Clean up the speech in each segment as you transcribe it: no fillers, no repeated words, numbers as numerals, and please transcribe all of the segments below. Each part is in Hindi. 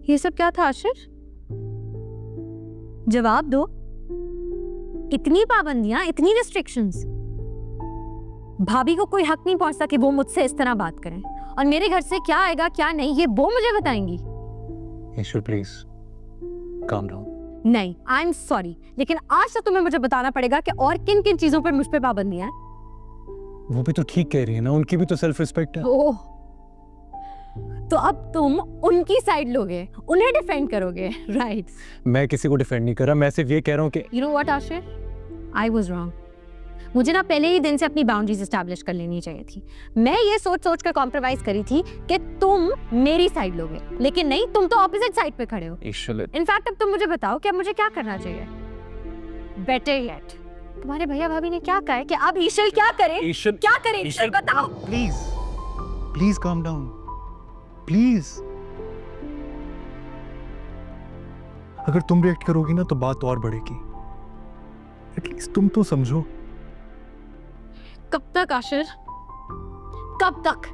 ये सब क्या था आशिर? जवाब दो। इतनी पाबंदियां, इतनी रिस्ट्रिक्शंस। भाभी को कोई हक नहीं पहुंचता कि वो मुझसे इस तरह बात करें, और मेरे घर से क्या आएगा क्या नहीं ये वो मुझे बताएंगी। Ishar please calm down. नहीं, आई एम सॉरी, लेकिन आज तो तुम्हें मुझे बताना पड़ेगा कि और किन किन चीजों पर मुझ पे पाबंदियां हैं। वो भी तो ठीक कह रही है ना, उनकी भी तो सेल्फ रिस्पेक्ट है। ओह, तो अब तुम उनकी साइड लोगे, उन्हें डिफेंड करोगे, राइट? मैं किसी को डिफेंड नहीं कर रहा, मैं सिर्फ ये कह रहा हूँ कि you know what Ashir, I was wrong. मुझे ना पहले ही दिन से अपनी बाउंड्रीज एस्टैब्लिश कर लेनी चाहिए थी। मैं ये सोच सोच कर कॉम्प्रोमाइज करी थी कि तुम मेरी साइड लोगे, लेकिन नहीं, तुम तो ऑपोजिट साइड पे खड़े हो। इनफैक्ट अब तुम मुझे बताओ कि अब मुझे क्या करना चाहिए। बेटर येट, तुम्हारे भैया भाभी ने क्या कहा है कि अब ईशल क्या करे? क्या करे ईशल, बताओ please. Please calm down, please. अगर तुम रिएक्ट करोगी ना तो बात और बढ़ेगी। एटलीस्ट तुम तो समझो। कब तक आशिर, कब तक?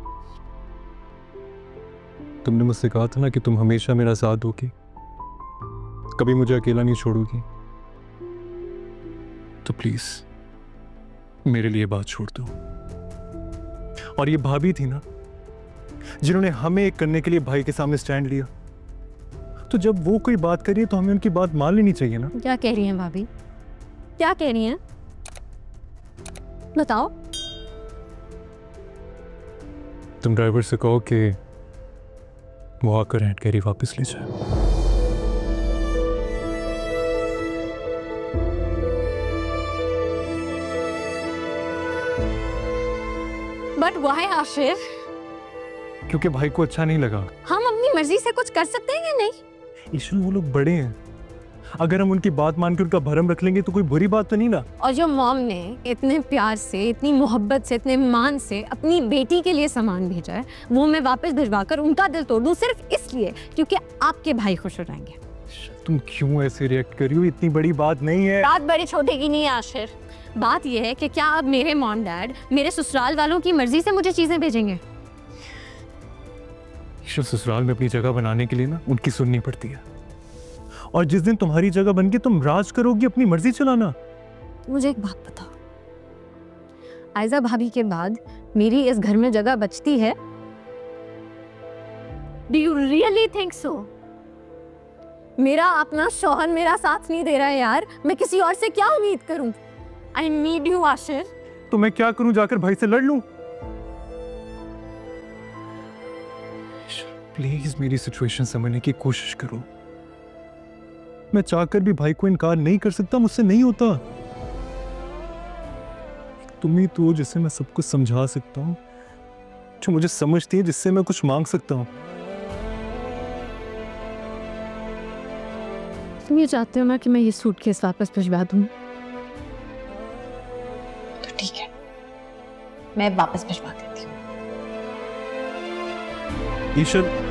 तुमने मुझसे कहा था ना कि तुम हमेशा मेरा साथ दोगी, कभी मुझे अकेला नहीं छोड़ोगी, तो प्लीज मेरे लिए बात छोड़ दो। और ये भाभी थी ना जिन्होंने हमें एक करने के लिए भाई के सामने स्टैंड लिया, तो जब वो कोई बात करिए तो हमें उनकी बात मान लेनी चाहिए ना। क्या कह रही हैं भाभी, क्या कह रही हैं, बताओ। तुम ड्राइवर से कहो कि वो आकर हैंड कैरी वापस ले जाए। But why Ashir? क्योंकि भाई को अच्छा नहीं लगा। हम अपनी मर्जी से कुछ कर सकते हैं या नहीं? ईशु, वो लोग बड़े हैं, अगर हम उनकी बात मान के उनका भरम रख लेंगे तो कोई बुरी बात तो नहीं ना। और जो मॉम ने इतने प्यार से, इतनी मोहब्बत से, इतने मान से अपनी बेटी के लिए सामान भेजा है, वो मैं वापस भिजवाकर उनका दिल तोड़ दूं सिर्फ इसलिए क्योंकि आपके भाई खुश हो जाएंगे। तुम क्यों ऐसे रिएक्ट कर रही हो? इतनी बड़ी बात नहीं है। बात बड़ी छोटे की नहीं है आशिर, बात यह है कि क्या अब मेरे मॉम डैड मेरे ससुराल वालों की मर्जी से मुझे चीजें भेजेंगे? ससुराल में अपनी जगह बनाने के लिए ना उनकी सुननी पड़ती है, और जिस दिन तुम्हारी जगह बन गई तुम राज करोगी, अपनी मर्जी चलाना। मुझे एक बात बताओ, आयजा भाभी के बाद मेरी इस घर में जगह बचती है? Do you really think so? मेरा अपना शौहर मेरा साथ नहीं दे रहा है यार, मैं किसी और से क्या उम्मीद करूं? I need you Ashir. तो मैं क्या करूं, जाकर भाई से लड़ लूं? प्लीज मेरी सिचुएशन समझने की कोशिश करो। मैं चाहकर भी भाई को इनकार नहीं कर सकता, मुझसे नहीं होता। तुम ही तो जिससे मैं सब कुछ समझा सकता हूँ, जो मुझे समझती है, जिससे मैं कुछ मांग सकता हूँ। तुम ये चाहते हो ना कि मैं ये सूटकेस वापस भिजवा दूं? तो ठीक है, मैं वापस भिजवा देती हूँ। ईशर,